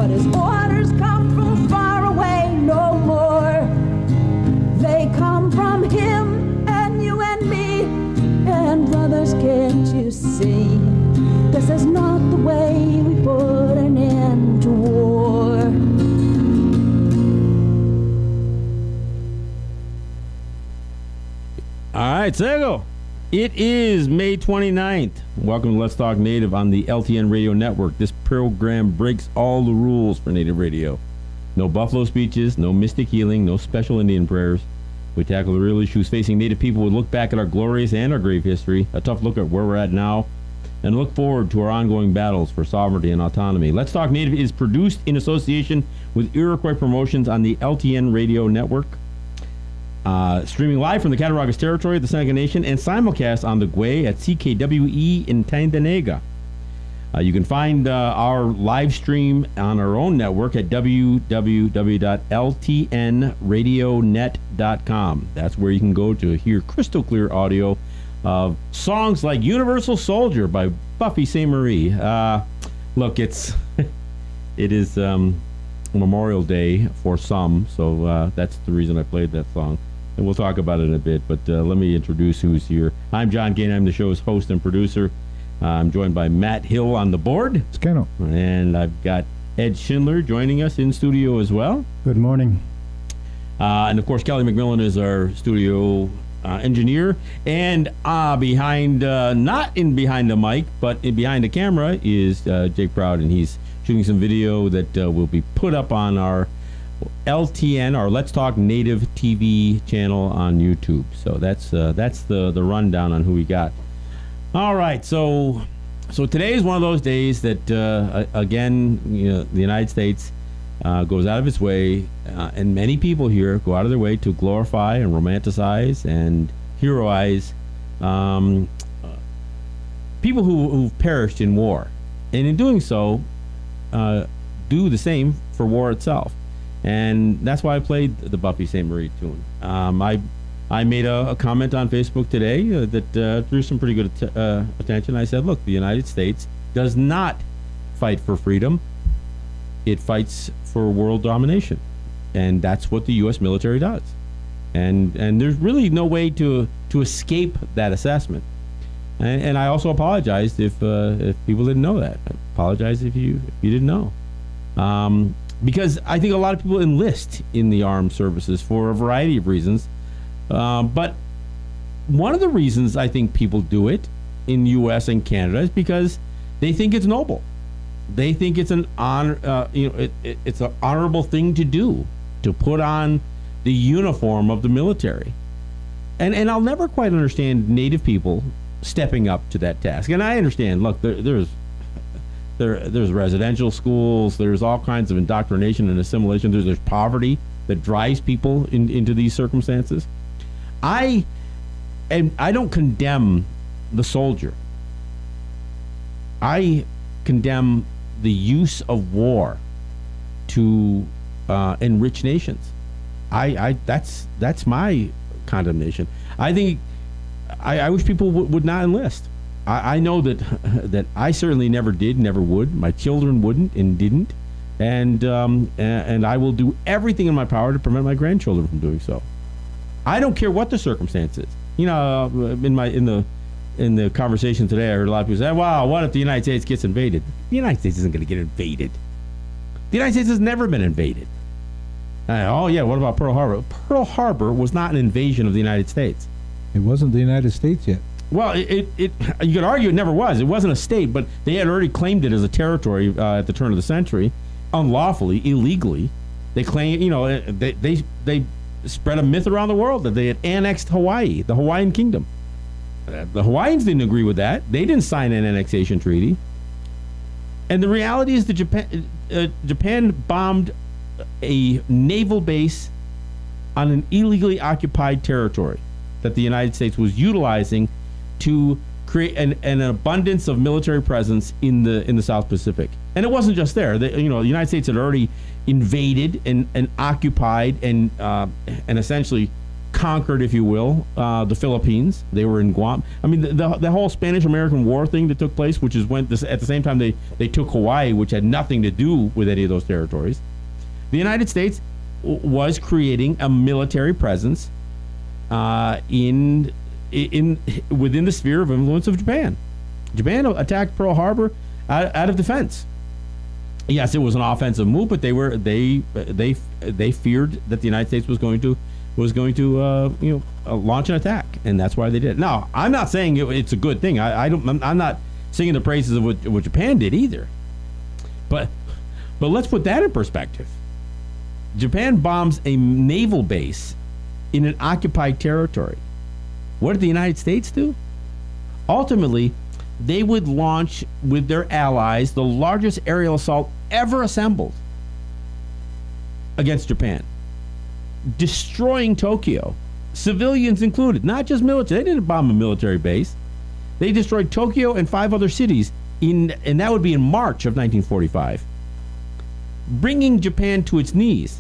but his orders come from far away no more. They come from him and you and me, and brothers, can't you see? This is not the way we put an end to war. All right, Sego. It is May 29th. Welcome to Let's Talk Native on the LTN Radio Network. This program breaks all the rules for Native radio. No buffalo speeches, no mystic healing, no special Indian prayers. We tackle the real issues facing Native people. We look back at our glorious and our grave history, a tough look at where we're at now, and look forward to our ongoing battles for sovereignty and autonomy. Let's Talk Native is produced in association with Iroquois Promotions on the LTN Radio Network. Streaming live from the Cattaraugus Territory of the Seneca Nation and simulcast on the Gwe at CKWE in Tyendinaga. You can find our live stream on our own network at www.ltnradionet.com. That's where you can go to hear crystal clear audio of songs like Universal Soldier by Buffy St. Marie. Look, it is Memorial Day for some, so that's the reason I played that song. And we'll talk about it in a bit, but let me introduce who's here. I'm John Kane. I'm the show's host and producer. I'm joined by Matt Hill on the board. Scano. And I've got Ed Schindler joining us in studio as well. Good morning. And of course, Kelly McMillan is our studio engineer. And behind the mic, but behind the camera is Jake Proud, and he's shooting some video that will be put up on our LTN, our Let's Talk Native TV channel on YouTube. So that's the rundown on who we got. All right, so today is one of those days that again, the United States goes out of its way, and many people here go out of their way to glorify and romanticize and heroize people who've perished in war, and in doing so, do the same for war itself. And that's why I played the Buffy St. Marie tune. I made a comment on Facebook today that drew some pretty good attention. I said, look, the United States does not fight for freedom. It fights for world domination. And that's what the U.S. military does. And there's really no way to escape that assessment. And I also apologized if people didn't know that. I apologize if you didn't know. Because I think a lot of people enlist in the armed services for a variety of reasons. But one of the reasons I think people do it in the U.S. and Canada is because they think it's noble. They think it's an honor. It's an honorable thing to do, to put on the uniform of the military. And I'll never quite understand Native people stepping up to that task. And I understand. Look, there's residential schools. There's all kinds of indoctrination and assimilation. There's poverty that drives people into these circumstances. I don't condemn the soldier. I condemn the use of war to enrich nations. That's my condemnation. I think I wish people would not enlist. I know that I certainly never did, never would. My children wouldn't and didn't, and I will do everything in my power to prevent my grandchildren from doing so. I don't care what the circumstances. In the conversation today, I heard a lot of people say, "Wow, what if the United States gets invaded?" The United States isn't going to get invaded. The United States has never been invaded. Oh yeah, what about Pearl Harbor? Pearl Harbor was not an invasion of the United States. It wasn't the United States yet. Well, you could argue it never was. It wasn't a state, but they had already claimed it as a territory at the turn of the century, unlawfully, illegally. They claim, they spread a myth around the world that they had annexed Hawaii, the Hawaiian Kingdom. The Hawaiians didn't agree with that. They didn't sign an annexation treaty. And the reality is that Japan bombed a naval base on an illegally occupied territory that the United States was utilizing to create an abundance of military presence in the South Pacific. And it wasn't just there. The United States had already invaded and occupied and essentially conquered, if you will, the Philippines. They were in Guam. I mean, the whole Spanish-American War thing that took place, which is when at the same time they took Hawaii, which had nothing to do with any of those territories. The United States was creating a military presence within the sphere of influence of Japan. Japan attacked Pearl Harbor out of defense. Yes, it was an offensive move, but they feared that the United States was going to launch an attack, and that's why they did it. Now, I'm not saying it's a good thing. I'm not singing the praises of what Japan did either. But let's put that in perspective. Japan bombs a naval base in an occupied territory. What did the United States do? Ultimately, they would launch with their allies the largest aerial assault ever assembled against Japan, destroying Tokyo, civilians included, not just military. They didn't bomb a military base. They destroyed Tokyo and 5 other cities, and that would be in March of 1945, bringing Japan to its knees.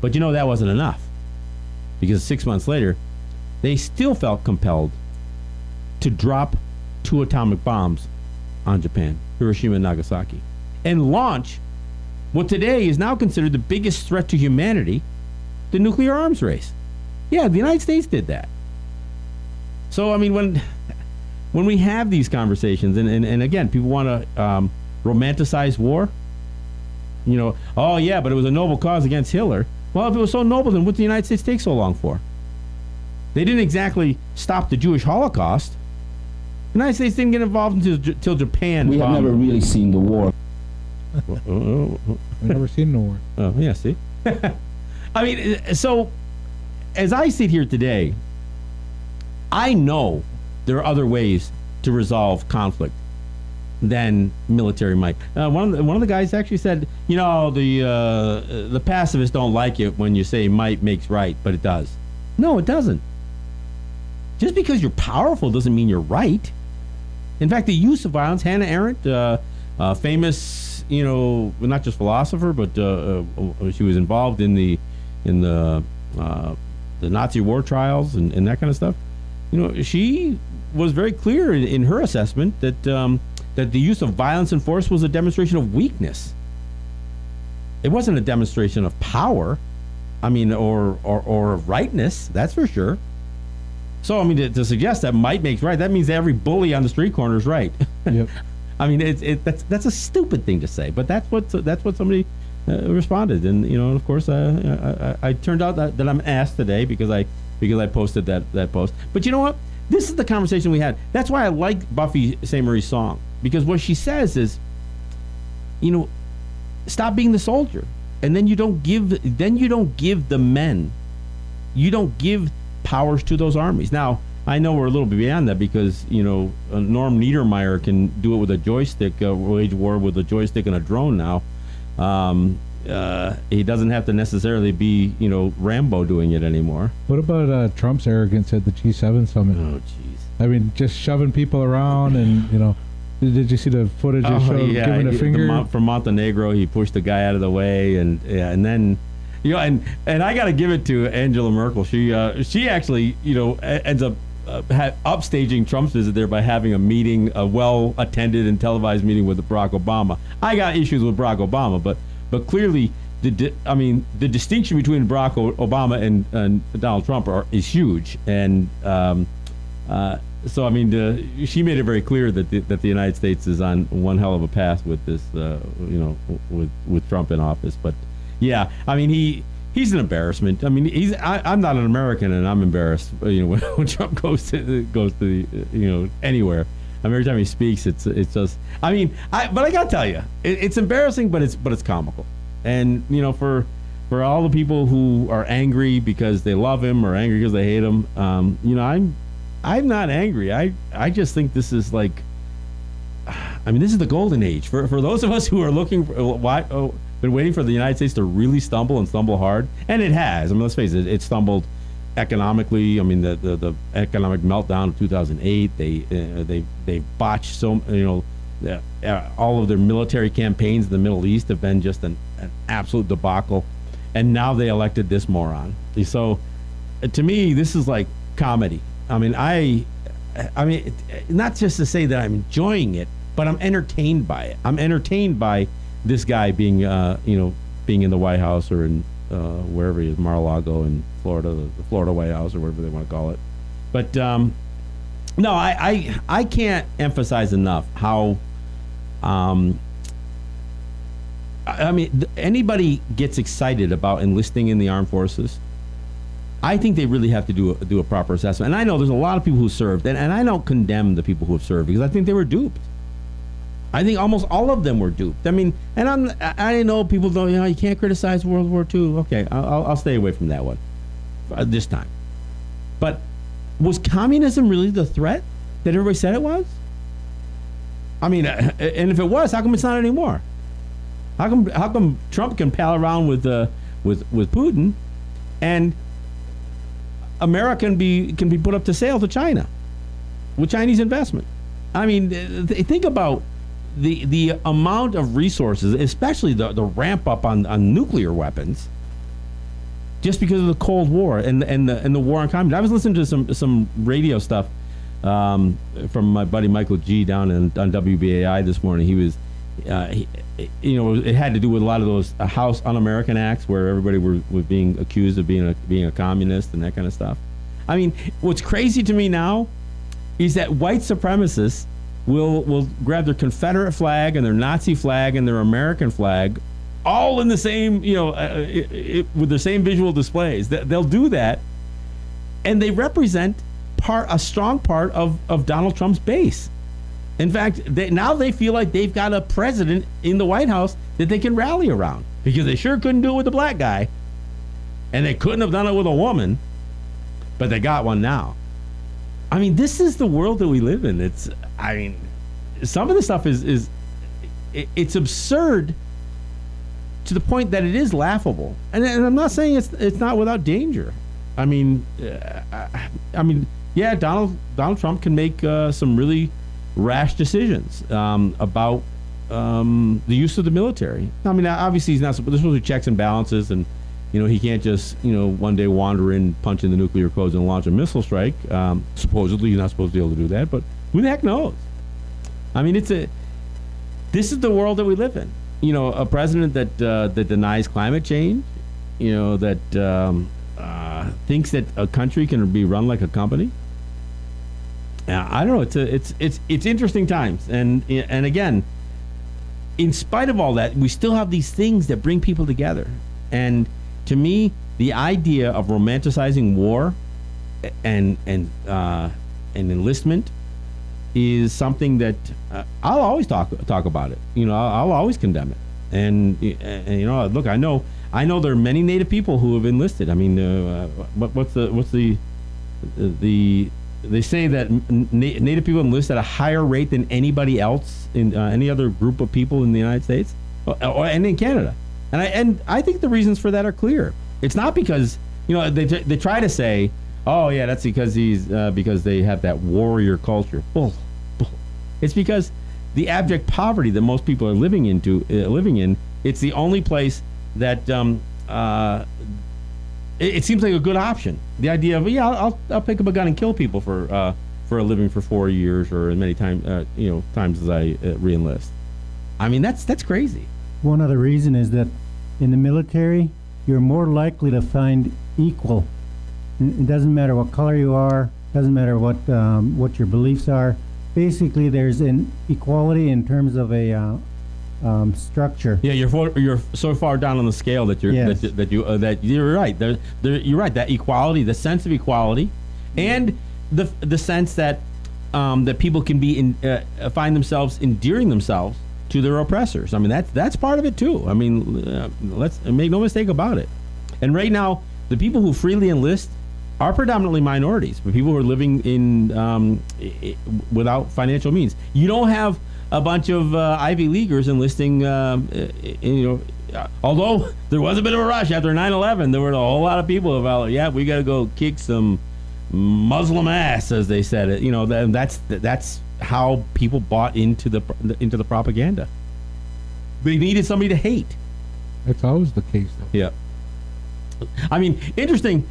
But that wasn't enough, because 6 months later, they still felt compelled to drop 2 atomic bombs on Japan, Hiroshima and Nagasaki, and launch what today is now considered the biggest threat to humanity, the nuclear arms race. Yeah, the United States did that. So, I mean, when we have these conversations, and again, people want to romanticize war, oh yeah, but it was a noble cause against Hitler. Well, if it was so noble, then what did the United States take so long for? They didn't exactly stop the Jewish Holocaust. The United States didn't get involved until Japan. We have never really seen the war. We've never seen the war. Oh, yeah, see? I mean, so as I sit here today, I know there are other ways to resolve conflict than military might. One of the guys actually said, the pacifists don't like it when you say might makes right, but it does. No, it doesn't. Just because you're powerful doesn't mean you're right. In fact, the use of violence, Hannah Arendt, famous, not just philosopher, but she was involved in the Nazi war trials and that kind of stuff. She was very clear in her assessment that the use of violence and force was a demonstration of weakness. It wasn't a demonstration of power, or of rightness, that's for sure. So, to suggest that might makes right, that means that every bully on the street corner is right. Yep. That's a stupid thing to say, but that's what somebody responded, and of course, I turned out that I'm asked today because I posted that post. But you know what? This is the conversation we had. That's why I like Buffy St. Marie's song, because what she says is, stop being the soldier, and then you don't give the men, you don't give powers to those armies. Now, I know we're a little bit beyond that because, Norm Niedermeyer can do it with a joystick, wage war with a joystick and a drone now. He doesn't have to necessarily be, Rambo doing it anymore. What about Trump's arrogance at the G7 summit? Oh, jeez. Just shoving people around and, did you see the footage that showed giving a finger? From Montenegro, he pushed the guy out of the way, and then... and I got to give it to Angela Merkel. She actually, ends up upstaging Trump's visit there by having a well-attended and televised meeting with Barack Obama. I got issues with Barack Obama, but clearly, the distinction between Barack Obama and Donald Trump is huge, and so she made it very clear that the United States is on one hell of a path with this, with Trump in office, but. Yeah, he's an embarrassment. I'm not an American, and I'm embarrassed. When Trump goes to anywhere. Every time he speaks, it's just. But I gotta tell you, it's embarrassing, but it's comical. And for all the people who are angry because they love him or angry because they hate him, I'm not angry. I just think this is like. This is the golden age for those of us who are looking for been waiting for the United States to really stumble hard, and it has. Let's face it, it stumbled economically. The economic meltdown of 2008. They botched so all of their military campaigns in the Middle East have been just an absolute debacle, and now they elected this moron. So to me, this is like comedy. I mean, not just to say that I'm enjoying it, but I'm entertained by it. I'm entertained by this guy being, being in the White House or in wherever he is, Mar-a-Lago in Florida, the Florida White House or whatever they want to call it. But no, I can't emphasize enough how. Anybody gets excited about enlisting in the armed forces. I think they really have to do a proper assessment. And I know there's a lot of people who served, and I don't condemn the people who have served because I think they were duped. I think almost all of them were duped. I mean, and I know people don't, you can't criticize World War II. Okay, I'll stay away from that one this time. But was communism really the threat that everybody said it was? I mean, and if it was, how come it's not anymore? How come Trump can pal around with Putin, and America can be put up to sale to China with Chinese investment? I mean, think about the amount of resources, especially the ramp up on nuclear weapons, just because of the Cold War and the war on communism. I was listening to some radio stuff from my buddy Michael G down on WBAI this morning. He was, it had to do with a lot of those House Un-American acts where everybody was being accused of being a communist and that kind of stuff. I mean, what's crazy to me now is that white supremacists will grab their Confederate flag and their Nazi flag and their American flag, all in the same, with the same visual displays. They'll do that, and they represent a strong part of Donald Trump's base. In fact, now they feel like they've got a president in the White House that they can rally around, because they sure couldn't do it with the black guy, and they couldn't have done it with a woman, but they got one now. I mean, this is the world that we live in. Some of the stuff is absurd to the point that it is laughable. And I'm not saying it's not without danger. I mean, yeah, Donald Trump can make some really rash decisions about the use of the military. I mean, obviously there's supposed to be checks and balances, and he can't just one day wander in, punch in the nuclear codes, and launch a missile strike. Supposedly he's not supposed to be able to do that, but who the heck knows? I mean, this is the world that we live in. A president that denies climate change, that thinks that a country can be run like a company. I don't know. It's interesting times, and again, in spite of all that, we still have these things that bring people together. And to me, the idea of romanticizing war and enlistment is something that I'll always talk about it. I'll always condemn it. And look, I know there are many Native people who have enlisted. I mean, what's the they say that Native people enlist at a higher rate than anybody else in any other group of people in the United States and in Canada. And I think the reasons for that are clear. It's not because they try to say, oh yeah, that's because because they have that warrior culture. Bull. It's because the abject poverty that most people are living in. It's the only place that it seems like a good option. The idea of I'll pick up a gun and kill people for a living for 4 years or as many times as I re-enlist. I mean, that's crazy. One other reason is that in the military, you're more likely to find equal. It doesn't matter what color you are. Doesn't matter what your beliefs are. Basically, there's an equality in terms of a structure. Yeah, you're so far down on the scale that you're that you're right. You're right. That equality, the sense of equality, and the sense that that people can find themselves endearing themselves to their oppressors. I mean, that's part of it too. I mean, let's make no mistake about it. And right now, the people who freely enlist are predominantly minorities, but people who are living in without financial means. You don't have a bunch of Ivy Leaguers enlisting. Although there was a bit of a rush after 9/11, there were a whole lot of people about, we got to go kick some Muslim ass, as they said it. That's how people bought into the propaganda. They needed somebody to hate. That's always the case, though. Yeah. I mean, interesting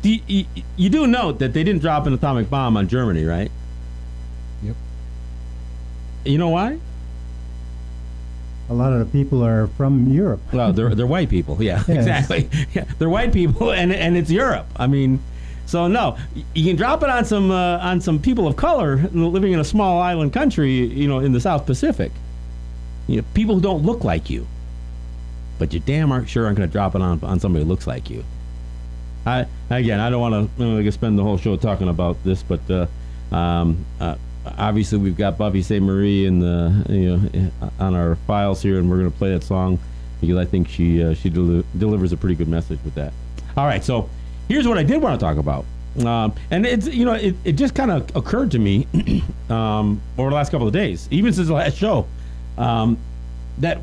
You do note that they didn't drop an atomic bomb on Germany, right? Yep. You know why? A lot of the people are from Europe. Well, they're white people. Yeah, Yes. exactly. Yeah, they're white people, and it's Europe. I mean, so no, you can drop it on some people of color living in a small island country, in the South Pacific. People who don't look like you, but you damn sure aren't going to drop it on somebody who looks like you. I don't want to spend the whole show talking about this, but obviously we've got Buffy St. Marie on our files here, and we're going to play that song because I think she delivers a pretty good message with that. All right, so here's what I did want to talk about, and it's it just kind of occurred to me over the last couple of days, even since the last show, that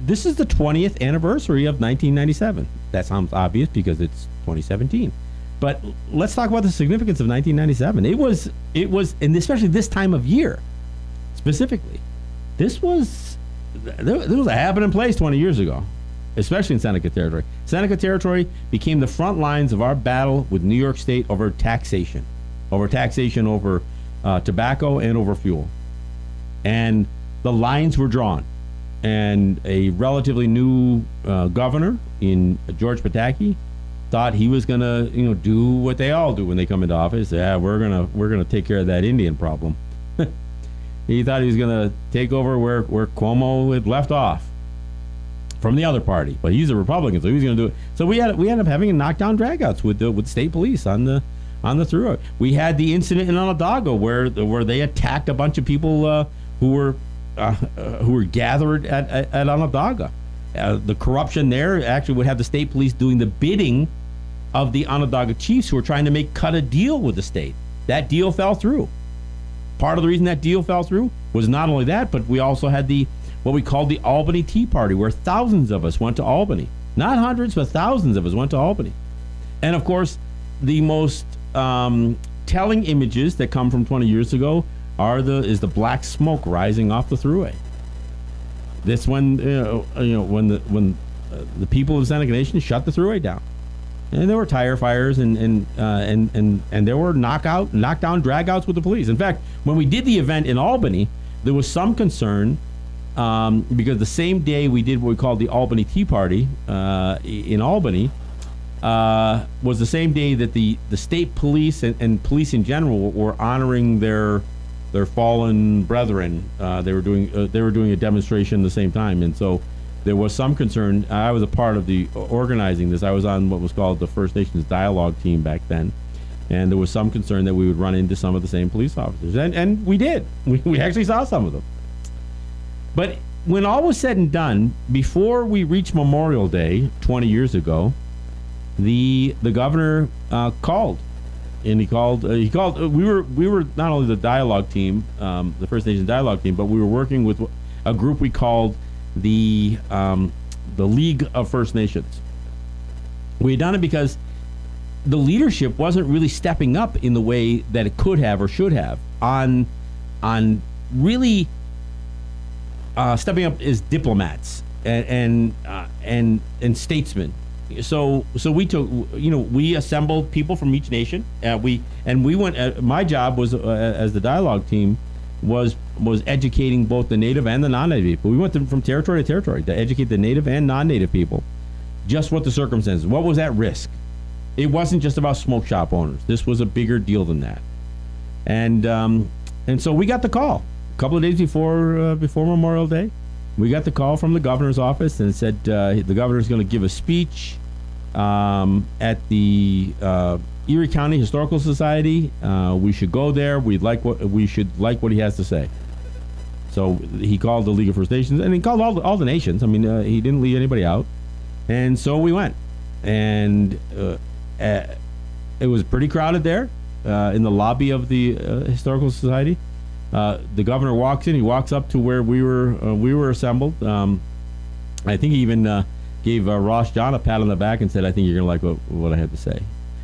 this is the 20th anniversary of 1997. That sounds obvious because it's 2017. But let's talk about the significance of 1997. It was, and especially this time of year, specifically, there was a happening place 20 years ago, especially in Seneca Territory. Seneca Territory became the front lines of our battle with New York State over taxation over tobacco and over fuel. And the lines were drawn. And a relatively new governor in George Pataki thought he was going to, do what they all do when they come into office. Yeah, we're gonna take care of that Indian problem. He thought he was going to take over where Cuomo had left off from the other party, but he's a Republican, so he was going to do it. So we ended up having knockdown dragouts with the state police on the throughway. We had the incident in Onondaga where they attacked a bunch of people who were gathered at Onondaga. The corruption there actually would have the state police doing the bidding of the Onondaga chiefs who were trying to cut a deal with the state. That deal fell through. Part of the reason that deal fell through was not only that, but we also had what we called the Albany Tea Party, where thousands of us went to Albany. Not hundreds, but thousands of us went to Albany. And of course, the most telling images that come from 20 years ago is the black smoke rising off the thruway. This when the people of Seneca Nation shut the thruway down, and there were tire fires and there were knockdown dragouts with the police. In fact, when we did the event in Albany, there was some concern because the same day we did what we called the Albany Tea Party in Albany was the same day that the state police and police in general were honoring their fallen brethren. They were doing a demonstration at the same time, and so there was some concern. I was a part of the organizing this. I was on what was called the First Nations Dialogue Team back then, and there was some concern that we would run into some of the same police officers, and we did. We actually saw some of them. But when all was said and done, before we reached Memorial Day 20 years ago, the governor called. And he called. We were not only the dialogue team, the First Nations dialogue team, but we were working with a group we called the League of First Nations. We had done it because the leadership wasn't really stepping up in the way that it could have or should have on really stepping up as diplomats and statesmen. So we took, we assembled people from each nation. We went. My job was as the dialogue team was educating both the native and the non-native people. We went from territory to territory to educate the native and non-native people, just what the circumstances, what was at risk. It wasn't just about smoke shop owners. This was a bigger deal than that. And so we got the call a couple of days before Memorial Day. We got the call from the governor's office and said the governor's going to give a speech at the Erie County Historical Society. We should go there. We should like what he has to say. So he called the League of First Nations, and he called all the nations. I mean, he didn't leave anybody out. And so we went, and it was pretty crowded there in the lobby of the Historical Society. The governor walks in. He walks up to where we were assembled. I think he even gave Ross John a pat on the back and said, "I think you're going to like what I had to say."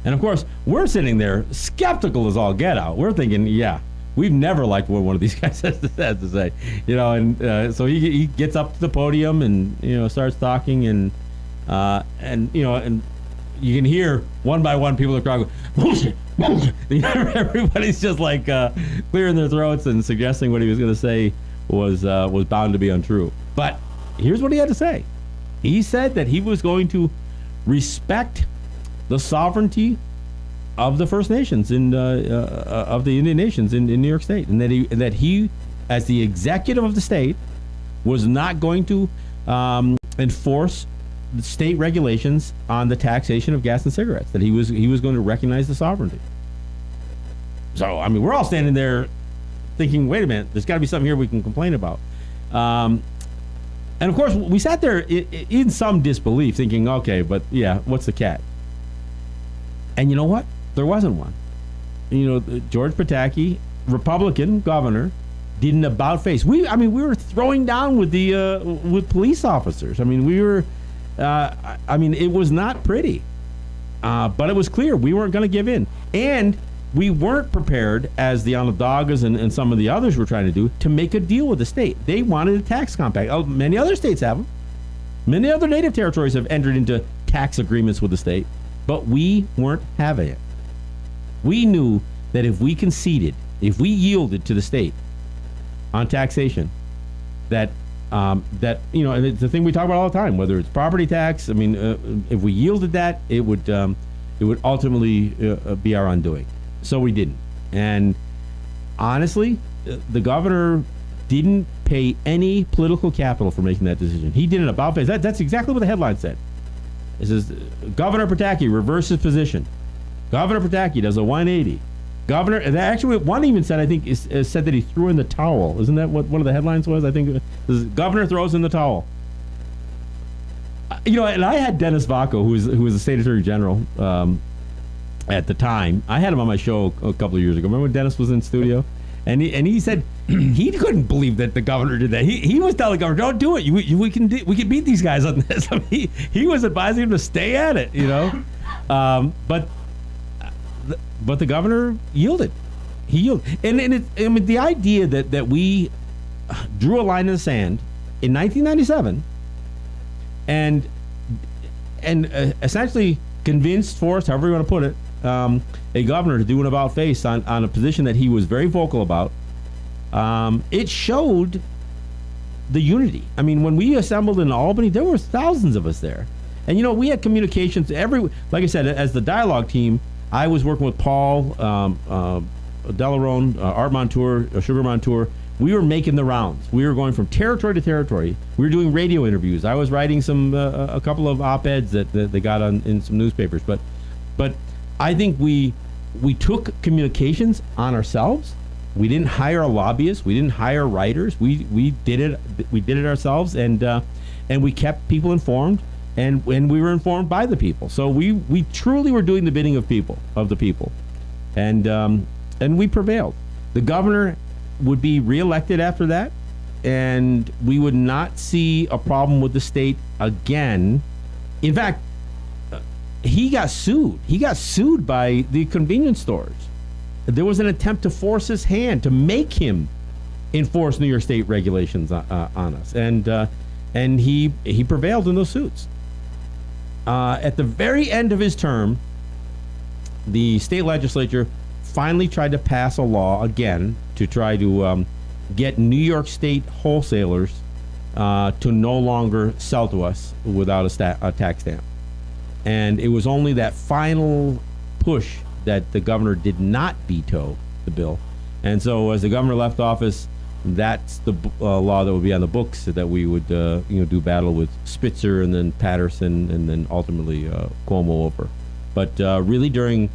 And of course, we're sitting there skeptical as all get out. We're thinking, "Yeah, we've never liked what one of these guys has to say," And so he gets up to the podium and starts talking and you can hear one by one people in the crowd go, bullshit, bullshit. Everybody's just like clearing their throats and suggesting what he was going to say was bound to be untrue. But here's what he had to say. He said that he was going to respect the sovereignty of the First Nations of the Indian Nations in New York State, and that he, as the executive of the state, was not going to enforce the state regulations on the taxation of gas and cigarettes. That he was going to recognize the sovereignty. So I mean, we're all standing there thinking, wait a minute, there's got to be something here we can complain about. And of course, we sat there in some disbelief, thinking, okay, but yeah, what's the catch? And you know what? There wasn't one. George Pataki, Republican governor, did an about face. We were throwing down with with police officers. We were. It was not pretty, but it was clear we weren't going to give in, and we weren't prepared, as the Onondagas and some of the others were trying to do, to make a deal with the state. They wanted a tax compact. Oh, many other states have them. Many other native territories have entered into tax agreements with the state, but we weren't having it. We knew that if we conceded, if we yielded to the state on taxation, and it's the thing we talk about all the time, whether it's property tax. If we yielded that, it would ultimately be our undoing. So we didn't. And honestly, the governor didn't pay any political capital for making that decision. He did an about face. That's exactly what the headline said. It says, Governor Pataki reverses position. Governor Pataki does a 180. Governor, and actually one even said, I think, said that he threw in the towel. Isn't that what one of the headlines was? I think Governor throws in the towel. And I had Dennis Vacco, who was the state attorney general at the time. I had him on my show a couple of years ago. Remember when Dennis was in studio? And he said he couldn't believe that the governor did that. He was telling the governor, don't do it. We can beat these guys on this. He was advising him to stay at it, But the governor yielded. He yielded. And the idea that we drew a line in the sand in 1997 and essentially forced, however you want to put it, a governor to do an about face on a position that he was very vocal about, it showed the unity. When we assembled in Albany, there were thousands of us there. And, we had communications like I said, as the dialogue team, I was working with Paul, Delarone, Art Montour, Sugar Montour. We were making the rounds. We were going from territory to territory. We were doing radio interviews. I was writing a couple of op-eds that they got in some newspapers. But I think we took communications on ourselves. We didn't hire a lobbyist. We didn't hire writers. We did it. We did it ourselves, and we kept people informed. And we were informed by the people. So we truly were doing the bidding of the people. And we prevailed. The governor would be reelected after that, and we would not see a problem with the state again. In fact, he got sued. He got sued by the convenience stores. There was an attempt to force his hand, to make him enforce New York State regulations on us. And he prevailed in those suits. At the very end of his term, the state legislature finally tried to pass a law again to try to get New York State wholesalers to no longer sell to us without a tax stamp. And it was only that final push that the governor did not veto the bill. And so as the governor left office, that's the law that would be on the books, that we would do battle with Spitzer and then Patterson and then ultimately Cuomo over. But really during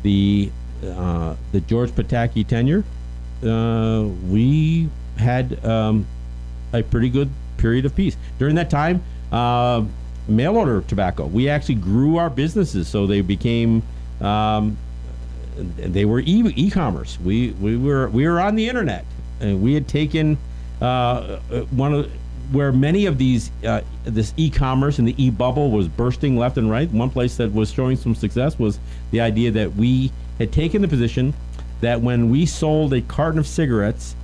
the George Pataki tenure, we had a pretty good period of peace. During that time, mail order tobacco, we actually grew our businesses so they became they were e-commerce. We were on the internet. And we had taken where many of these this e-commerce and the e-bubble was bursting left and right. One place that was showing some success was the idea that we had taken the position that when we sold a carton of cigarettes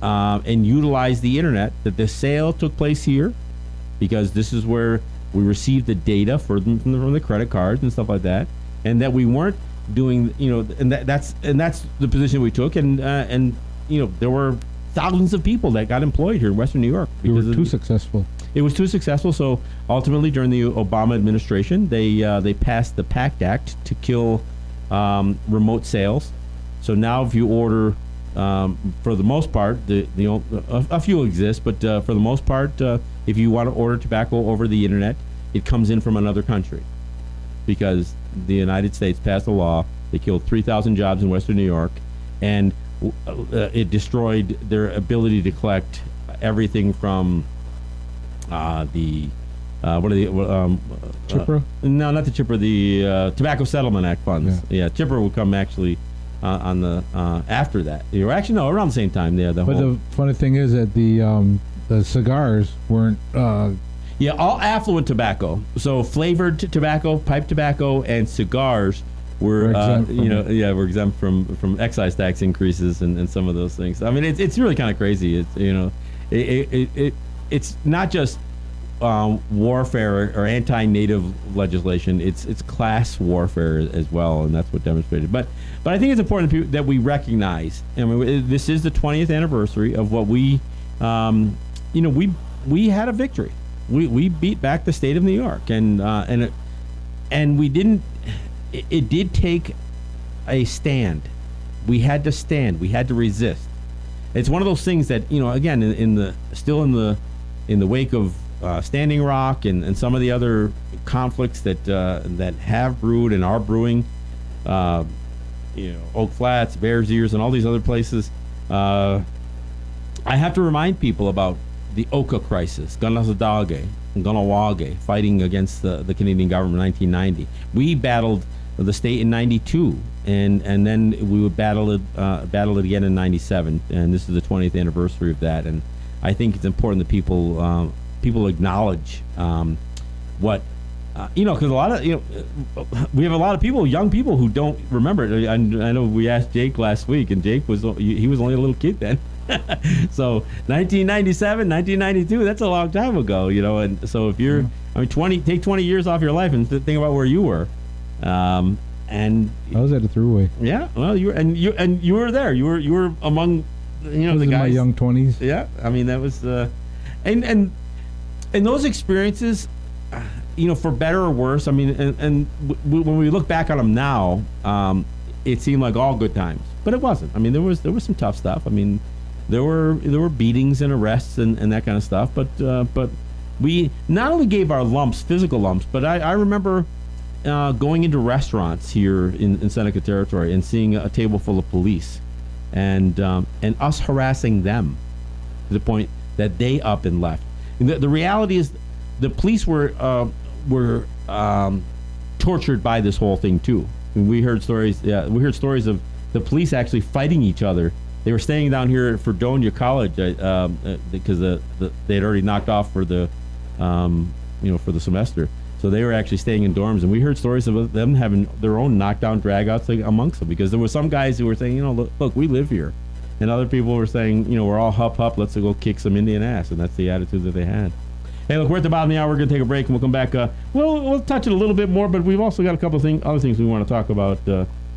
and utilized the internet, that the sale took place here, because this is where we received the data from the credit cards and stuff like that, and that we weren't doing, and that's the position we took, and there were thousands of people that got employed here in Western New York You were because too successful. it was too successful. So ultimately, during the Obama administration, they passed the PACT Act to kill remote sales. So now, if you order, for the most part, a few exist, but for the most part, if you want to order tobacco over the internet, it comes in from another country, because the United States passed a law. They killed 3,000 jobs in Western New York, and it destroyed their ability to collect everything from Chipper? No, not the Chipper. The Tobacco Settlement Act funds. Yeah, Chipper will come actually on the after that. Or actually, no, around the same time. Yeah, But the funny thing is that the cigars weren't. Yeah, all affluent tobacco. So flavored tobacco, pipe tobacco, and cigars were were exempt from excise tax increases and some of those things. I mean, it's really kind of crazy. It's not just warfare or anti-native legislation. It's class warfare as well, and that's what demonstrated. But I think it's important that we recognize. I mean, this is the 20th anniversary of what we had a victory. We beat back the state of New York, and we didn't. It did take a stand. We had to stand. We had to resist. It's one of those things that, again, in the wake of Standing Rock and some of the other conflicts that have brewed and are brewing, Oak Flats, Bears Ears, and all these other places. I have to remind people about the Oka crisis, Ganasdage, Ganawage, fighting against the Canadian government in 1990. We battled the state in 92, and then we would battle it again in 97, and this is the 20th anniversary of that. And I think it's important that people acknowledge what because a lot of we have a lot of people, young people, who don't remember it. I know we asked Jake last week, and Jake was only a little kid then. So 1997, 1992, that's a long time ago, and so if you're, take 20 years off your life and think about where you were. And I was at the Thruway. Yeah, well, you were there. You were among, the guys. In my young 20s. Yeah, I mean, that was, and those experiences, for better or worse. I mean, and when we look back on them now, it seemed like all good times, but it wasn't. I mean, there was some tough stuff. I mean, there were beatings and arrests and that kind of stuff. But we not only gave our lumps, physical lumps, but I remember going into restaurants here in Seneca Territory and seeing a table full of police, and us harassing them to the point that they up and left. And the reality is, the police were tortured by this whole thing too. And we heard stories. Yeah, we heard stories of the police actually fighting each other. They were staying down here at Fredonia College because they had already knocked off for the for the semester. So they were actually staying in dorms, and we heard stories of them having their own knockdown dragouts amongst them, because there were some guys who were saying, look, we live here, and other people were saying, we're all hup, let's go kick some Indian ass, and that's the attitude that they had. Hey, look, we're at the bottom of the hour. We're going to take a break, and we'll come back. We'll touch it a little bit more, but we've also got a couple of other things we want to talk about.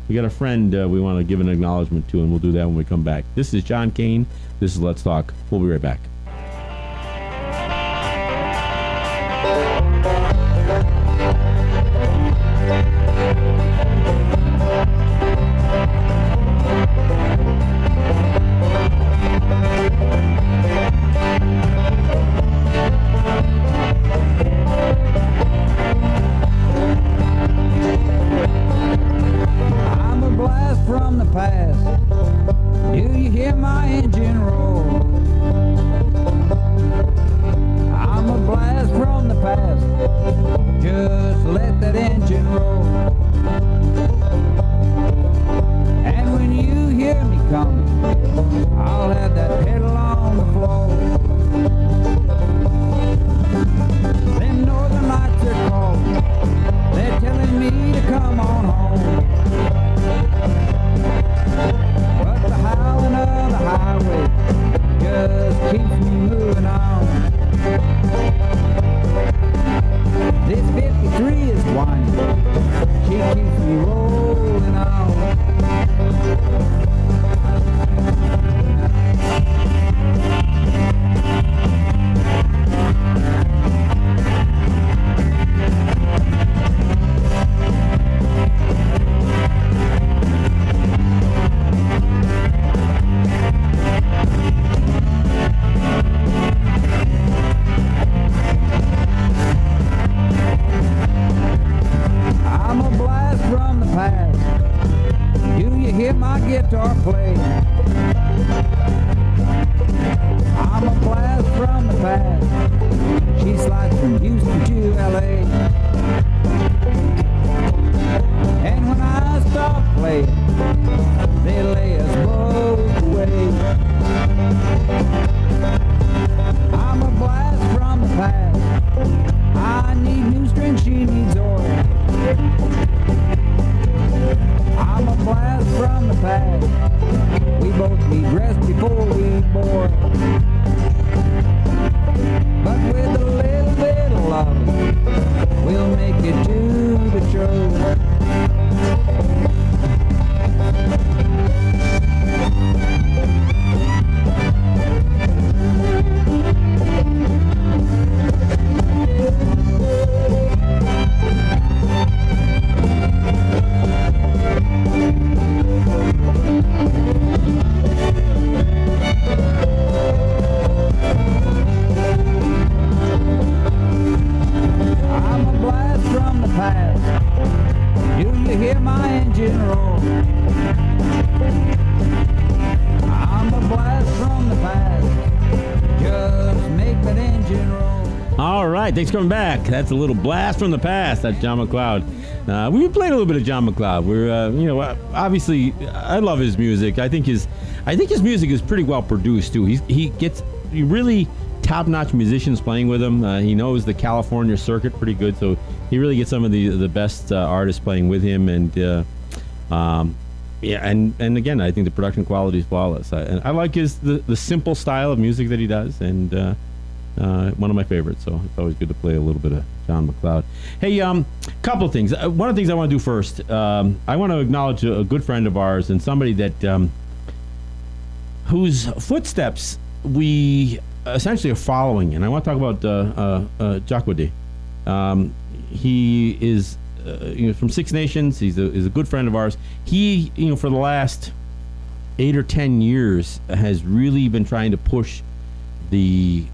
We got a friend we want to give an acknowledgement to, and we'll do that when we come back. This is John Kane. This is Let's Talk. We'll be right back. From the past, do you hear my engine roar? guitar play. I'm a blast from the past. She slides from Houston to LA. And when I stop playing, they lay us both away. I'm a blast from the past. I need new strings, she needs oil. I'm a blast from the past. We both need rest before we boil. But with a little bit of love, we'll make it to the show. I'm a blast from the past. Do you hear my engine roar? I'm a blast from the past. Just make that engine roll. All right, thanks for coming back. That's a little blast from the past. That's John McLeod. We played a little bit of John McLeod. We're, obviously, I love his music. I think his music is pretty well produced too. He gets really top-notch musicians playing with him. He knows the California circuit pretty good, so he really gets some of the best artists playing with him. And and again, I think the production quality is flawless. I like the simple style of music that he does, and one of my favorites. So it's always good to play a little bit of John McLeod. Hey, couple of things. One of the things I want to do first, I want to acknowledge a good friend of ours and somebody that whose footsteps we essentially are following, and I want to talk about Jacques. He is from Six Nations. He's a good friend of ours. He, for the last 8 or 10 years, has really been trying to push the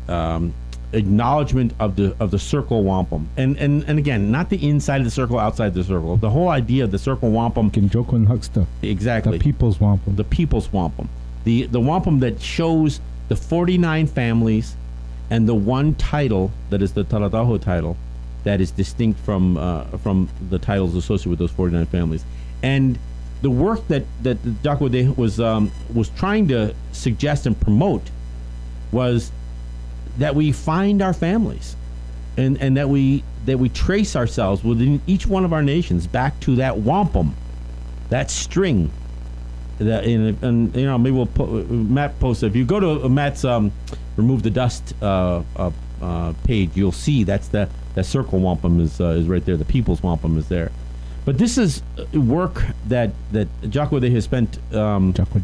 acknowledgement of the circle wampum, and again, not the inside of the circle, outside the circle. The whole idea of the circle wampum. Kinjokun Huxta. Exactly. The people's wampum. The people's wampum. The wampum that shows the 49 families and the one title that is the Taladaho title that is distinct from the titles associated with those 49 families. And the work that Jacques was trying to suggest and promote was that we find our families and that we trace ourselves within each one of our nations back to that wampum, that string. That maybe we'll Matt post. If you go to Matt's remove the dust page, you'll see that circle wampum is right there. The people's wampum is there. But this is work that Jacques has spent. Jacques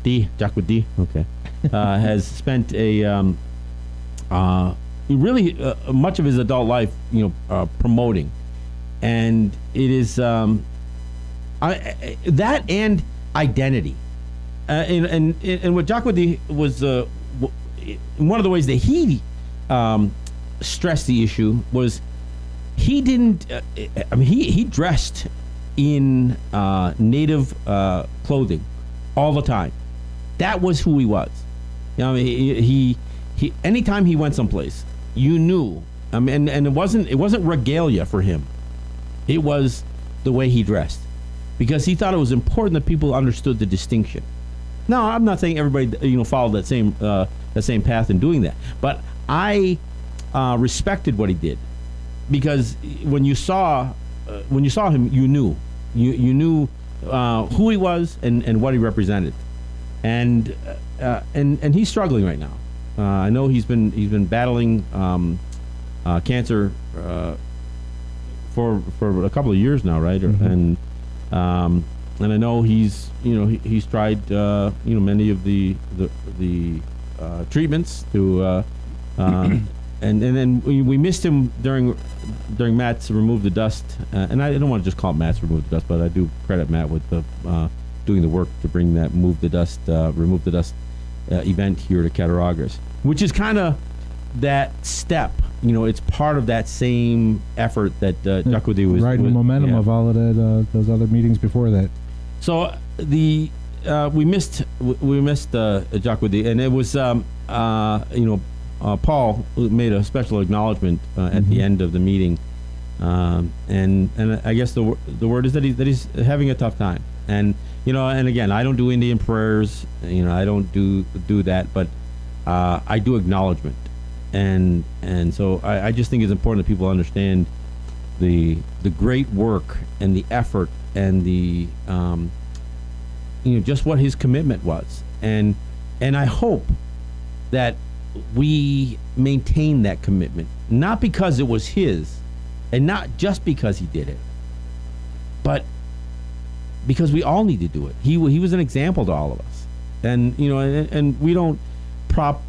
D. Okay, has spent really much of his adult life, promoting, and it is that and identity, and what Jacques was one of the ways that he stressed the issue was he didn't. He dressed in native clothing all the time. That was who he was. He anytime he went someplace, you knew. And it wasn't regalia for him. It was the way he dressed, because he thought it was important that people understood the distinction. Now, I'm not saying everybody followed that same path in doing that, but I respected what he did, because when you saw him, you knew who he was and what he represented, and he's struggling right now. I know he's been battling cancer for a couple of years now, right? Mm-hmm. And I know he's tried many of the treatments to and then we missed him during Matt's Remove the Dust, and I don't want to just call it Matt's Remove the Dust, but I do credit Matt with doing the work to bring that Remove the Dust event here to Cattaraugus, which is kind of that step. It's part of that same effort that Jacques was riding the momentum of all of that those other meetings before that. So the we missed Jacques, and it was Paul made a special acknowledgement at the end of the meeting, and I guess the word is that he's having a tough time, and and again, I don't do Indian prayers, I don't do that, but I do acknowledgement, and so I just think it's important that people understand the great work and the effort and the just what his commitment was, and I hope that we maintain that commitment, not because it was his, and not just because he did it, but because we all need to do it. He was an example to all of us, and and we don't prop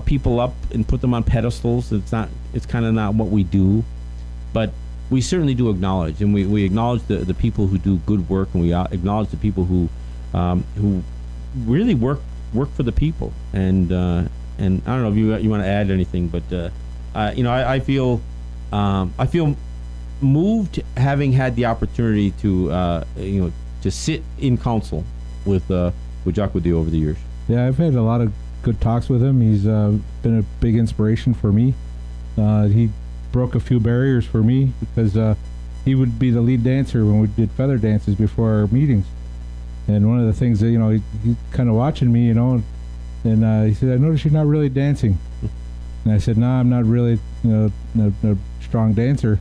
people up and put them on pedestals. It's kind of not what we do, but we certainly do acknowledge, and we acknowledge the people who do good work, and we acknowledge the people who really work for the people. And I don't know if you want to add anything, but I feel moved having had the opportunity to sit in council with Jacques Woody over the years. Yeah, I've had a lot of good talks with him. He's been a big inspiration for me. He broke a few barriers for me because he would be the lead dancer when we did feather dances before our meetings. And one of the things that he's kind of watching me, and he said, "I noticed you're not really dancing." And I said, "No, I'm not really, a strong dancer."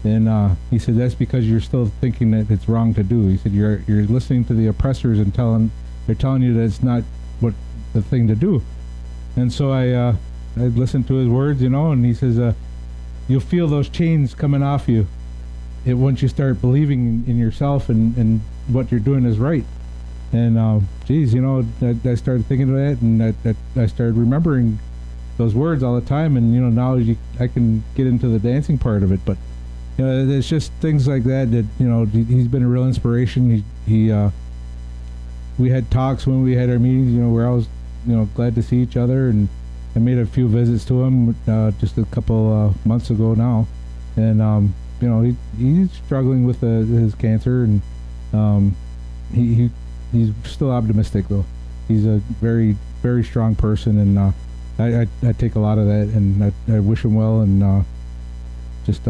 And he said, "That's because you're still thinking that it's wrong to do." He said, "You're listening to the oppressors and they're telling you that it's not what the thing to do." And so I listened to his words, and he says, "You'll feel those chains coming off you once you start believing in yourself and what you're doing is right." And I started thinking of that, and I started remembering those words all the time. And now I can get into the dancing part of it, but it's just things like that he's been a real inspiration. We had talks when we had our meetings, where I was glad to see each other, and I made a few visits to him just a couple months ago now, and he's struggling with his cancer, and he's still optimistic though. He's a very, very strong person, and I take a lot of that, and I wish him well, and just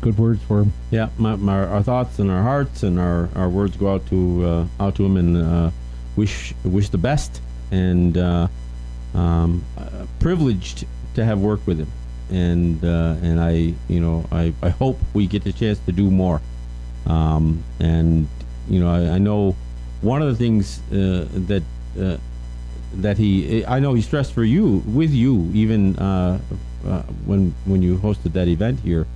good words for him. Yeah, our thoughts and our hearts and our words go out to him, and wish the best, and privileged to have worked with him, and I hope we get the chance to do more, and I know one of the things that he stressed with you even when you hosted that event here.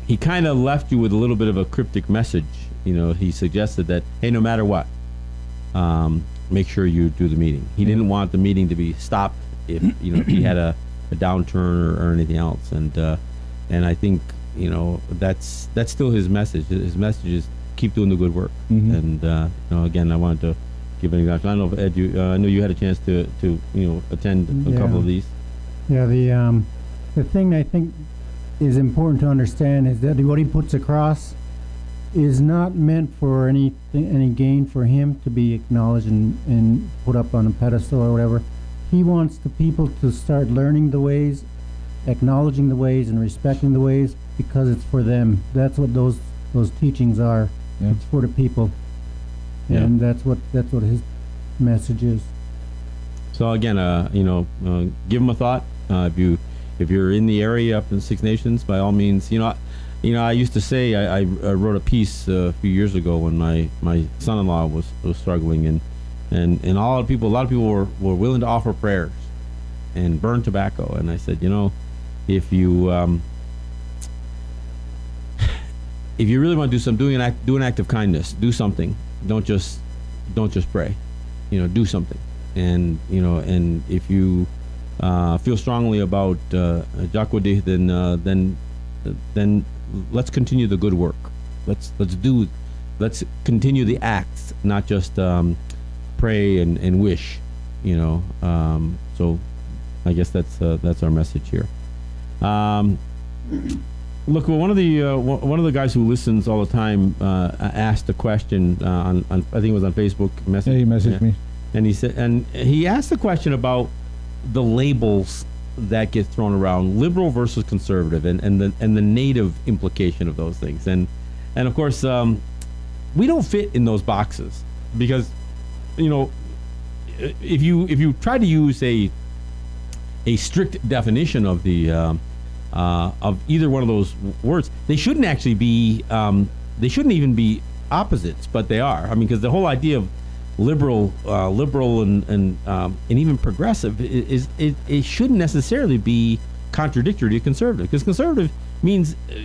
He kind of left you with a little bit of a cryptic message. He suggested that, hey, no matter what, make sure you do the meeting. He didn't want the meeting to be stopped if if he had a downturn or anything else. And I think that's still his message. His message is keep doing the good work. Mm-hmm. And again, I wanted to give an example. I don't know if Ed, I know you had a chance to attend a couple of these. Yeah, the thing I think is important to understand is that what he puts across is not meant for any gain for him to be acknowledged and put up on a pedestal or whatever. He wants the people to start learning the ways, acknowledging the ways, and respecting the ways, because it's for them. That's what those teachings are. Yeah. It's for the people, and that's what his message is. So again, give him a thought. If you're in the area up in Six Nations, by all means, I used to say I wrote a piece a few years ago when my son-in-law was struggling, and a lot of people were willing to offer prayers and burn tobacco, and I said, if you really want to do something, do an act of kindness, do something. Don't just pray, do something, and and if you feel strongly about Jacques Woody, then let's continue the good work. Let's continue the acts, not just pray and wish. So I guess that's our message here. Look, well, one of the guys who listens all the time asked a question on I think it was on Facebook message. Yeah, he messaged me. And he asked the question about the labels that get thrown around, liberal versus conservative, and the native implication of those things. And of course, we don't fit in those boxes because, if you try to use a strict definition of the of either one of those words, they shouldn't actually be they shouldn't even be opposites, but they are. I mean, because the whole idea of liberal and even progressive it shouldn't necessarily be contradictory to conservative, because conservative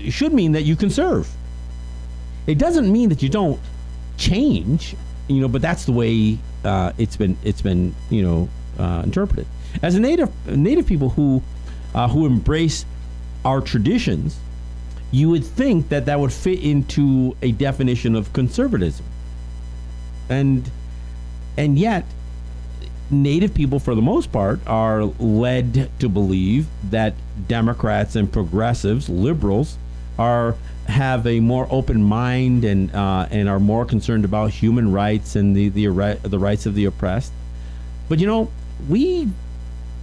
should mean that you conserve. It doesn't mean that you don't change, but that's the way it's been interpreted. As a native people who embrace our traditions, you would think that would fit into a definition of conservatism, and yet native people, for the most part, are led to believe that Democrats and progressives, liberals, have a more open mind and are more concerned about human rights and the rights of the oppressed. But we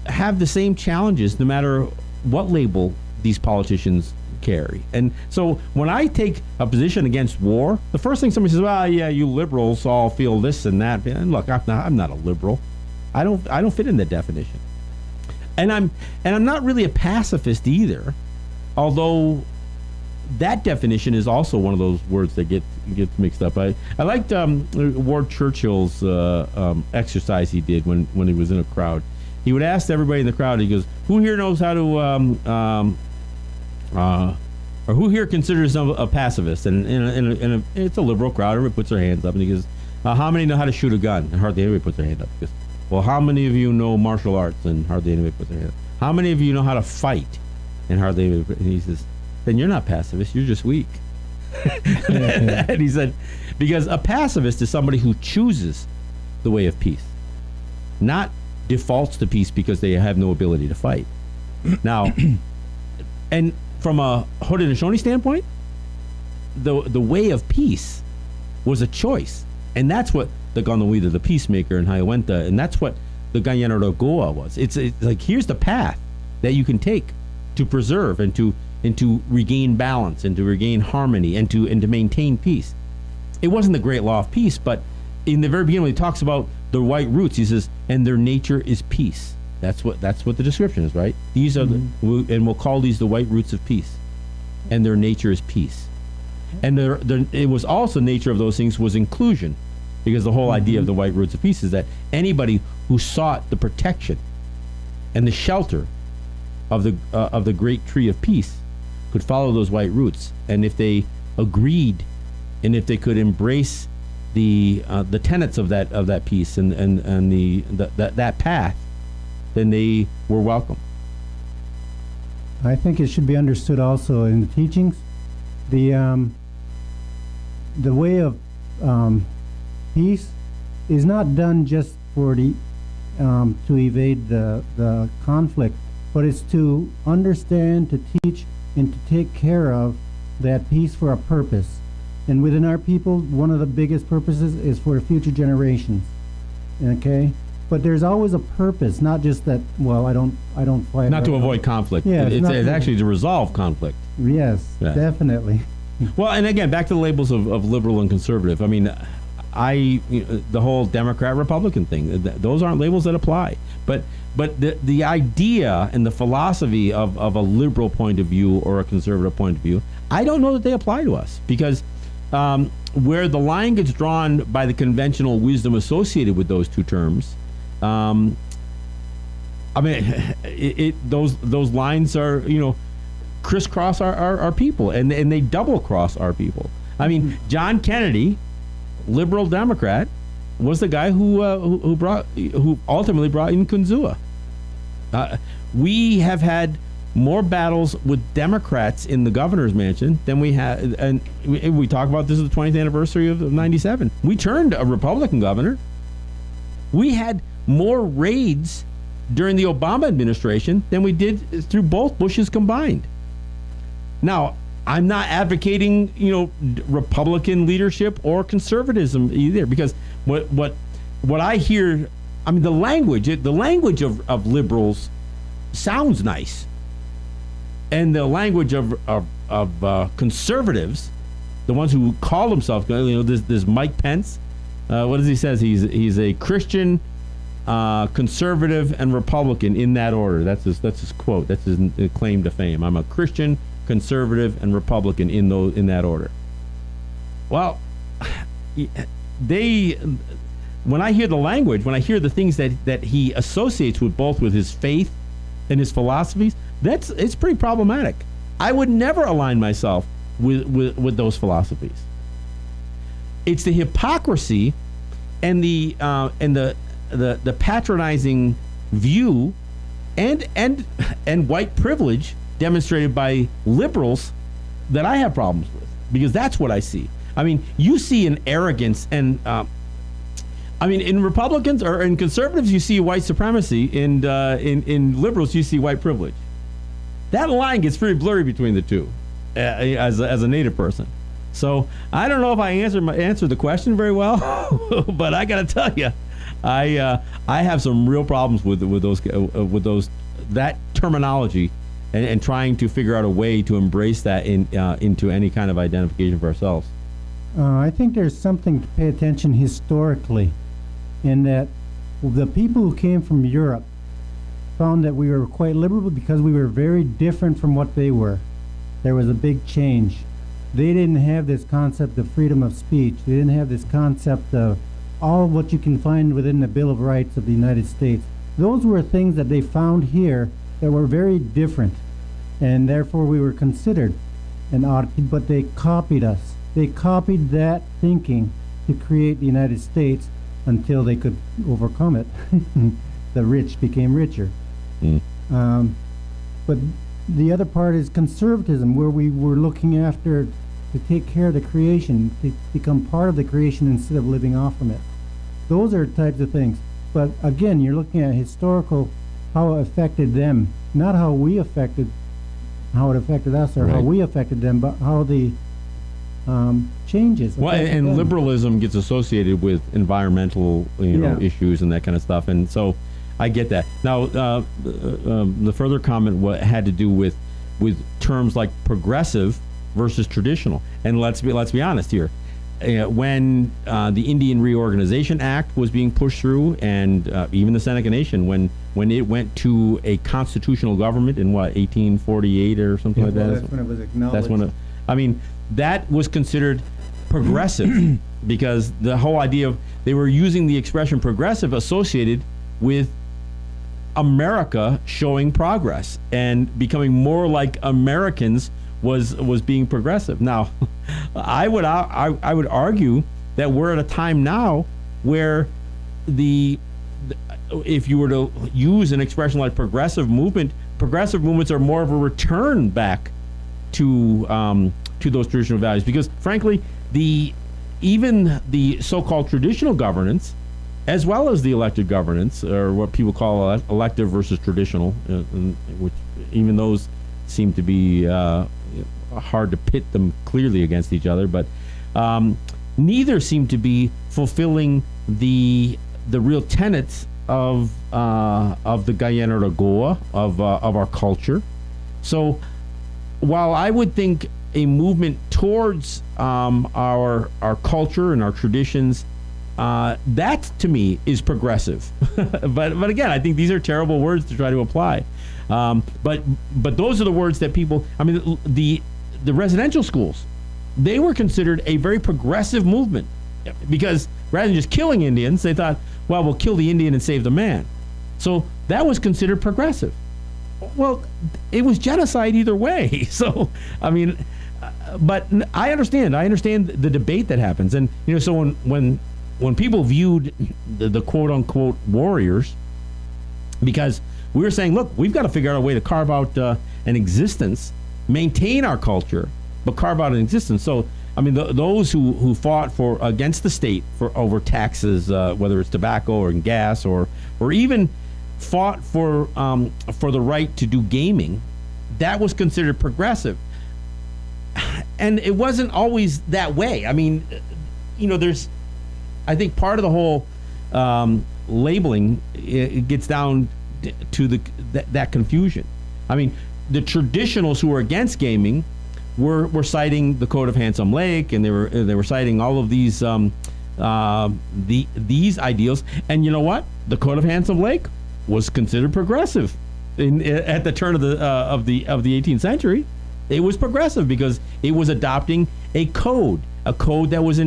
have the same challenges no matter what label these politicians carry. And so when I take a position against war, the first thing somebody says, well, yeah, you liberals all feel this and that. And look, I'm not a liberal. I don't fit in the definition. And I'm not really a pacifist either, although that definition is also one of those words that get mixed up. I liked Ward Churchill's exercise he did when he was in a crowd. He would ask everybody in the crowd, he goes, who here knows how to or who here considers a pacifist? And it's a liberal crowd. Everybody puts their hands up, and he goes, how many know how to shoot a gun? And hardly anybody puts their hand up. He goes, well, how many of you know martial arts? And hardly anybody puts their hand up. How many of you know how to fight? And hardly anybody. And he says, then you're not pacifist. You're just weak. And he said, because a pacifist is somebody who chooses the way of peace, not defaults to peace because they have no ability to fight. Now, and from a Haudenosaunee standpoint, the way of peace was a choice, and that's what the Ganawida, the peacemaker in Hiawatha, and that's what the Ganyanaragoa was. It's like, here's the path that you can take to preserve and to regain balance and to regain harmony and to maintain peace. It wasn't the great law of peace, but in the very beginning when he talks about the white roots, he says, and their nature is peace. That's what the description is, right? These are and we'll call these the white roots of peace, and their nature is peace. And it was also nature of those things was inclusion, because the whole idea of the white roots of peace is that anybody who sought the protection and the shelter of the great tree of peace could follow those white roots, and if they agreed, and if they could embrace the tenets of that peace and that path, then they were welcome. I think it should be understood also in the teachings, the way of peace is not done just for to evade the conflict, but it's to understand, to teach, and to take care of that peace for a purpose. And within our people, one of the biggest purposes is for future generations. Okay? But there's always a purpose, not just that, well, I don't fight. Not to avoid conflict. Yeah, it's actually to resolve conflict. Yes, Yeah. Definitely. Well, and again, back to the labels of liberal and conservative. I mean, the whole Democrat-Republican thing, those aren't labels that apply. But the idea and the philosophy of a liberal point of view or a conservative point of view, I don't know that they apply to us, because where the line gets drawn by the conventional wisdom associated with those two terms, I mean, those lines are, crisscross our people, and they double cross our people. I mean, John Kennedy, liberal Democrat, was the guy who ultimately brought in Kunzua. We have had more battles with Democrats in the governor's mansion than we had, and we talk about this is the 20th anniversary of '97. We turned a Republican governor. We had more raids during the Obama administration than we did through both Bushes combined. Now, I'm not advocating, Republican leadership or conservatism either, because what I hear, I mean, the language of liberals sounds nice, and the language of conservatives, the ones who call themselves, this Mike Pence, what does he says? He's a Christian, conservative, and Republican in that order. That's his quote. That's his claim to fame. I'm a Christian, conservative, and Republican in that order. Well, when I hear the language, when I hear the things that he associates with his faith and his philosophies, it's pretty problematic. I would never align myself with those philosophies. It's the hypocrisy and the patronizing view and white privilege demonstrated by liberals that I have problems with, because that's what I see. I mean, you see an arrogance and in Republicans or in conservatives you see white supremacy, and in liberals you see white privilege. That line gets pretty blurry between the two, as a Native person. So I don't know if I answered the question very well, but I got to tell you, I have some real problems with those that terminology, and trying to figure out a way to embrace that into any kind of identification for ourselves. I think there's something to pay attention historically, in that the people who came from Europe found that we were quite liberal because we were very different from what they were. There was a big change. They didn't have this concept of freedom of speech. They didn't have this concept of all what you can find within the Bill of Rights of the United States. Those were things that they found here that were very different, and therefore we were considered an oddity, but they copied us. They copied that thinking to create the United States until they could overcome it. The rich became richer. But the other part is conservatism, where we were looking after to take care of the creation, to become part of the creation instead of living off from it. Those are types of things. But again, you're looking at historical, how it affected them, not how it affected us, or right. how we affected them, but how the changes. Well, and them. liberalism gets associated with environmental, issues and that kind of stuff, and so I get that. Now, the further comment had to do with terms like progressive versus traditional, and let's be honest here. When the Indian Reorganization Act was being pushed through, and even the Seneca Nation, when it went to a constitutional government in 1848 or something like that. That's when it was acknowledged. That was considered progressive because the whole idea of they were using the expression progressive associated with America showing progress and becoming more like Americans was being progressive. Now, I would argue that we're at a time now where if you were to use an expression like progressive movements are more of a return back to those traditional values, because frankly, even the so-called traditional governance, as well as the elected governance, or what people call elective versus traditional, which even those seem to be hard to pit them clearly against each other, but neither seem to be fulfilling the real tenets of the Guyana or Goa of our culture. So while I would think a movement towards our culture and our traditions, that to me is progressive. but again, I think these are terrible words to try to apply. But those are the words that people. I mean, the residential schools, they were considered a very progressive movement, because rather than just killing Indians, they thought, well, we'll kill the Indian and save the man. So that was considered progressive. Well, it was genocide either way. So I mean, but I understand the debate that happens, and so when people viewed the quote unquote warriors, because we were saying, look, we've got to figure out a way to carve out an existence, maintain our culture, but carve out an existence. So I mean, those who fought against the state over taxes, whether it's tobacco or gas, or even fought for the right to do gaming, that was considered progressive. and it wasn't always that way. I mean, there's, I think part of the whole labeling, it gets down to that confusion. I mean, the traditionals who were against gaming were citing the Code of Handsome Lake, and they were citing all of these these ideals. And you know what? The Code of Handsome Lake was considered progressive at the turn of the 18th century. It was progressive because it was adopting a code that was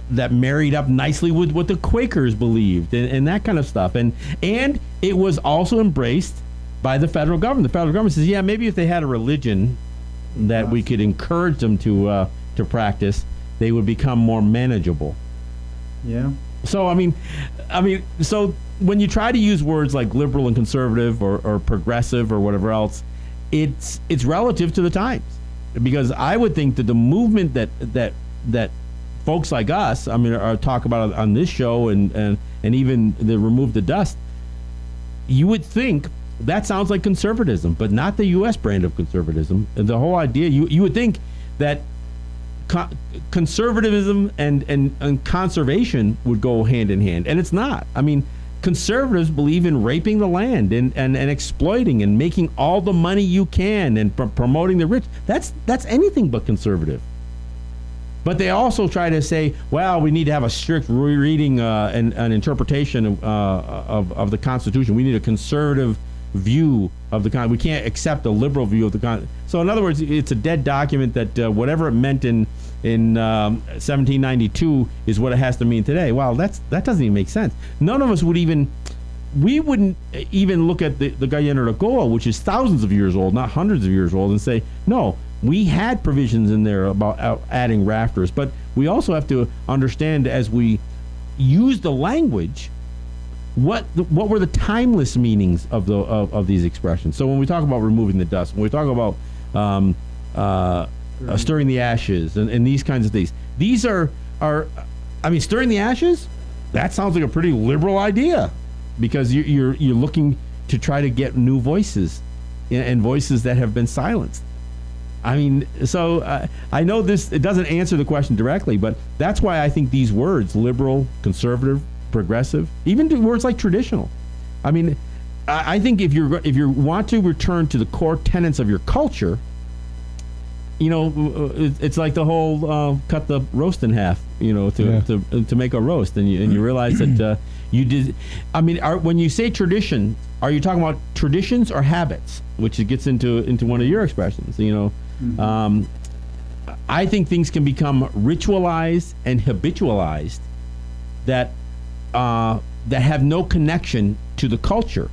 that married up nicely with what the Quakers believed and that kind of stuff. And it was also embraced by the federal government. The federal government says, yeah, maybe if they had a religion that we could encourage them to practice, they would become more manageable. Yeah. So so when you try to use words like liberal and conservative or progressive or whatever else, it's relative to the times. Because I would think that the movement that folks like us, talk about on this show and even the Remove the Dust, you would think that sounds like conservatism, but not the U.S. brand of conservatism. And the whole idea, you would think that conservatism and conservation would go hand in hand, and it's not. I mean, conservatives believe in raping the land and exploiting and making all the money you can and promoting the rich. That's anything but conservative. But they also try to say, well, we need to have a strict reading and an interpretation of the Constitution. We need a conservative view of the Constitution. We can't accept a liberal view of the Constitution. So in other words, it's a dead document that whatever it meant in 1792 is what it has to mean today. Well, that doesn't even make sense. None of us would wouldn't even look at the Guyana de Goa, which is thousands of years old, not hundreds of years old, and say, no, we had provisions in there about adding rafters. But we also have to understand, as we use the language, what were the timeless meanings of these expressions. So when we talk about removing the dust, when we talk about stirring the ashes and these kinds of things, these are stirring the ashes, that sounds like a pretty liberal idea, because you're looking to try to get new voices and voices that have been silenced. I mean, so I know it doesn't answer the question directly, but that's why I think these words, liberal, conservative, progressive, even words like traditional. I mean, I think if you want to return to the core tenets of your culture, it's like the whole cut the roast in half, to make a roast, and you realize that you did. I mean, when you say tradition, are you talking about traditions or habits? Which it gets into one of your expressions. Mm-hmm. I think things can become ritualized and habitualized that have no connection to the culture,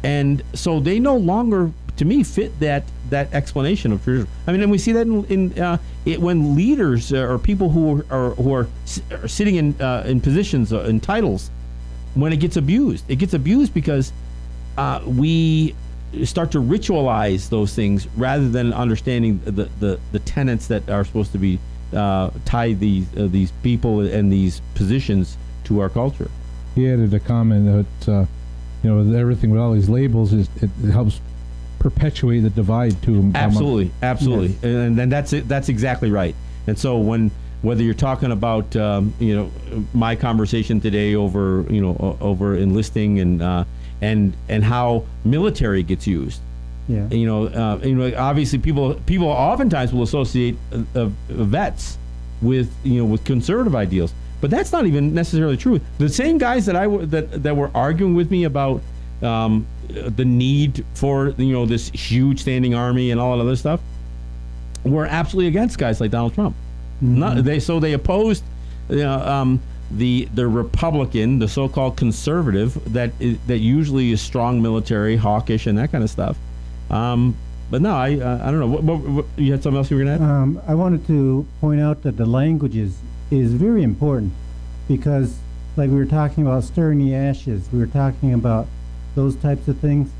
and so they no longer, to me, fit that explanation of tradition. I mean, and we see that in when leaders or people who are sitting in positions in titles, when it gets abused because we start to ritualize those things rather than understanding the tenets that are supposed to be tie these people and these positions to our culture. He added a comment that everything with all these labels it helps perpetuate the divide too. Absolutely. Yes. And that's exactly right. And so whether you're talking about my conversation today over enlisting and how military gets used. Yeah. Obviously people oftentimes will associate vets with conservative ideals, but that's not even necessarily true. The same guys that were arguing with me about the need for this huge standing army and all that other stuff were absolutely against guys like Donald Trump. Mm-hmm. They opposed the Republican, the so-called conservative that usually is strong military, hawkish, and that kind of stuff. But no, I don't know. What you had something else you were going to add? I wanted to point out that the language is very important, because like we were talking about stirring the ashes, we were talking about those types of things.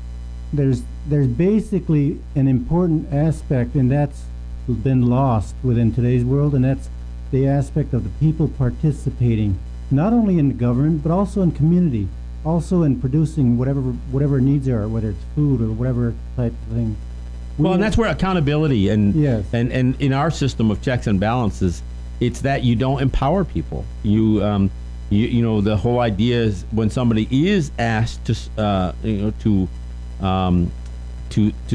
There's basically an important aspect, and that's been lost within today's world, and that's the aspect of the people participating, not only in the government, but also in community, also in producing whatever needs are, whether it's food or whatever type of thing. Well, and that's where accountability and Yes. and in our system of checks and balances, it's that you don't empower people. You know, the whole idea is when somebody is asked to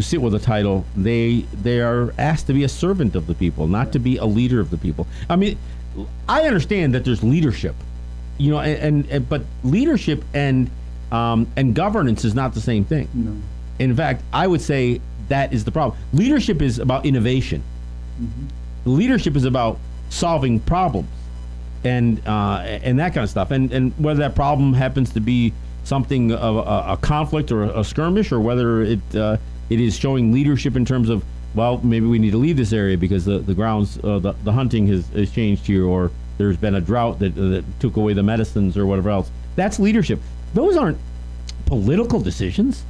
sit with a title, they are asked to be a servant of the people, not to be a leader of the people. I mean, I understand that there's leadership, you know, and but leadership and governance is not the same thing. No. In fact, I would say that is the problem. Leadership is about innovation. Leadership is about solving problems and that kind of stuff. And whether that problem happens to be something of a conflict or a skirmish, or whether it is showing leadership in terms of, well, maybe we need to leave this area because the grounds, the hunting has changed here, or there's been a drought that took away the medicines or whatever else. That's leadership. Those aren't political decisions,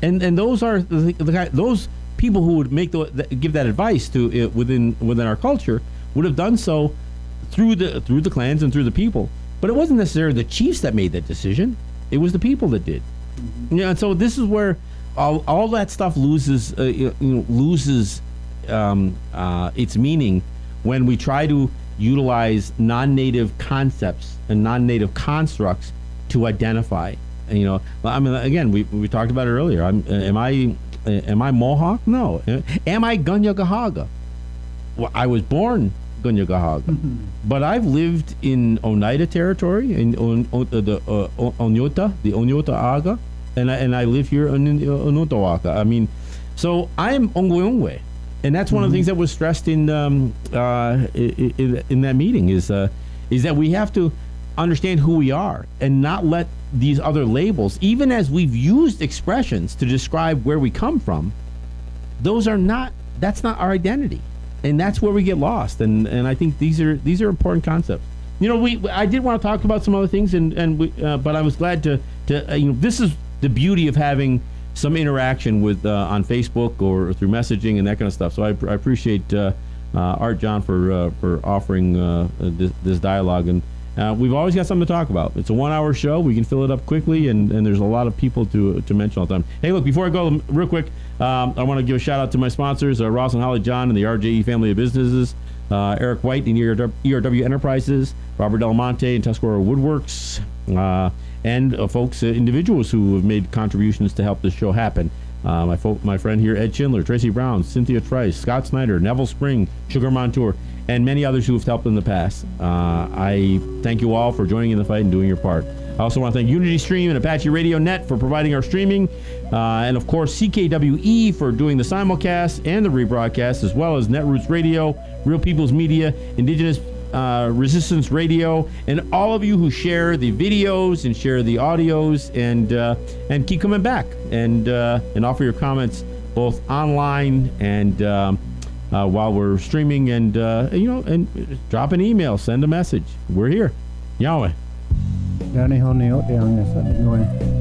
and those are those people who would make give that advice to within our culture would have done so through the clans and through the people. But it wasn't necessarily the chiefs that made that decision. It was the people that did. Yeah, and so this is where all that stuff loses its meaning when we try to utilize non-native concepts and non-native constructs to identify. And, you know, I mean, again, we talked about it earlier. Am I Mohawk? No. Am I Gunyagahaga? Well, I was born Gunyagahaga, but I've lived in Oneida territory, in the Onyota Aga, and I live here in Onotawaka. I mean, so I am Ongwe, and that's one of the things that was stressed in that meeting is that we have to understand who we are and not let these other labels, even as we've used expressions to describe where we come from, that's not our identity. And that's where we get lost, and I think these are important concepts. You know, I did want to talk about some other things, but I was glad to this is the beauty of having some interaction with on Facebook or through messaging and that kind of stuff. So I appreciate Art John for offering this dialogue, and we've always got something to talk about. It's a 1-hour show. We can fill it up quickly, and there's a lot of people to mention all the time. Hey, look, before I go, real quick, I want to give a shout out to my sponsors, Ross and Holly John and the RJE family of businesses, Eric White and ERW Enterprises, Robert Del Monte and Tuscarora Woodworks, and folks, individuals who have made contributions to help this show happen. My friend here, Ed Schindler, Tracy Brown, Cynthia Trice, Scott Snyder, Neville Spring, Sugar Montour, and many others who have helped in the past. I thank you all for joining in the fight and doing your part. I also want to thank Unity Stream and Apache Radio Net for providing our streaming, and of course CKWE for doing the simulcast and the rebroadcast, as well as Netroots Radio, Real People's Media, Indigenous Resistance Radio, and all of you who share the videos and share the audios and keep coming back and offer your comments both online and while we're streaming, and and drop an email, send a message. We're here. Yahweh. Dani ho ne o te anga sa noe.